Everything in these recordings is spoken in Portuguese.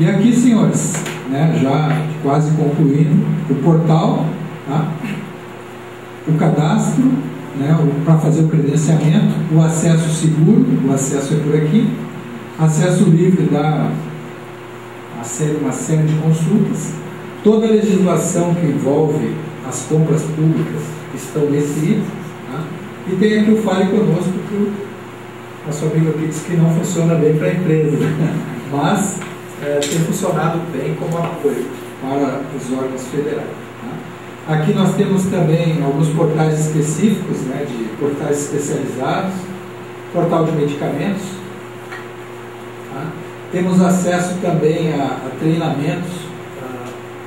E aqui, senhores, né, já quase concluindo, o portal, tá? O cadastro, né, para fazer o credenciamento, o acesso seguro, o acesso é por aqui, acesso livre dá uma série de consultas, toda a legislação que envolve as compras públicas estão nesse item, tá? E tem aqui o Fale Conosco, que o nosso amigo aqui disse que não funciona bem para a empresa, mas tem funcionado bem como apoio para os órgãos federais. Tá? Aqui nós temos também alguns portais específicos, né, de portais especializados, portal de medicamentos. Tá? Temos acesso também a treinamentos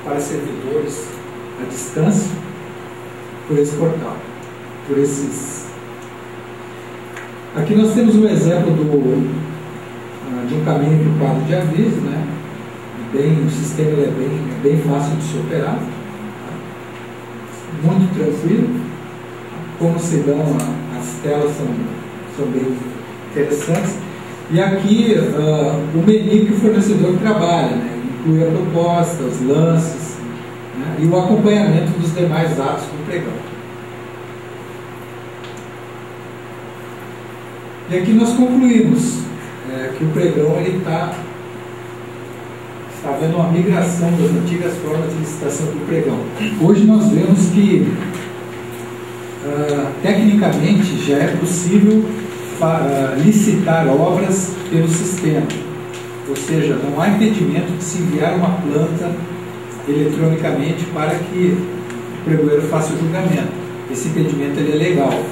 para servidores à distância por esse portal, por esses. Aqui nós temos um exemplo de um caminho para o quadro de aviso, né? O sistema é bem fácil de se operar, tá? Muito tranquilo. Como se dão, as telas são bem interessantes. E aqui o menu que o fornecedor trabalha, né? Inclui a proposta, os lances, né? E o acompanhamento dos demais atos do pregão. E aqui nós concluímos que o pregão está havendo uma migração das antigas formas de licitação para o pregão. Hoje nós vemos que tecnicamente já é possível licitar obras pelo sistema, ou seja, não há impedimento de se enviar uma planta eletronicamente para que o pregoeiro faça o julgamento. Esse impedimento ele é legal,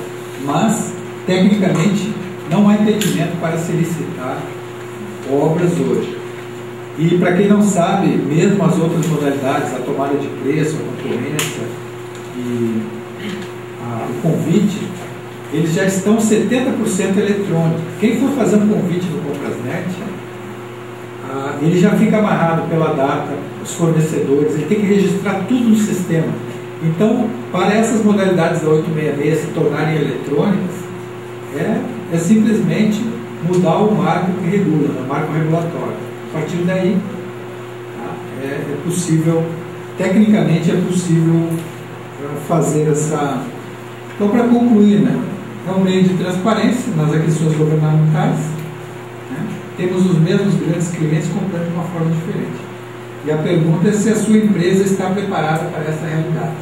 mas tecnicamente não há impedimento para se licitar obras hoje. E para quem não sabe, mesmo as outras modalidades, a tomada de preço, a concorrência e o convite, eles já estão 70% eletrônicos. Quem for fazer um convite no Comprasnet, ele já fica amarrado pela data, os fornecedores, ele tem que registrar tudo no sistema. Então, para essas modalidades da 866 se tornarem eletrônicas, é simplesmente mudar o marco que regula, o marco regulatório. A partir daí, tá, é possível, tecnicamente é possível fazer essa. Então, para concluir, né, é um meio de transparência nas aquisições governamentais, né, temos os mesmos grandes clientes comprando de uma forma diferente. E a pergunta é se a sua empresa está preparada para essa realidade.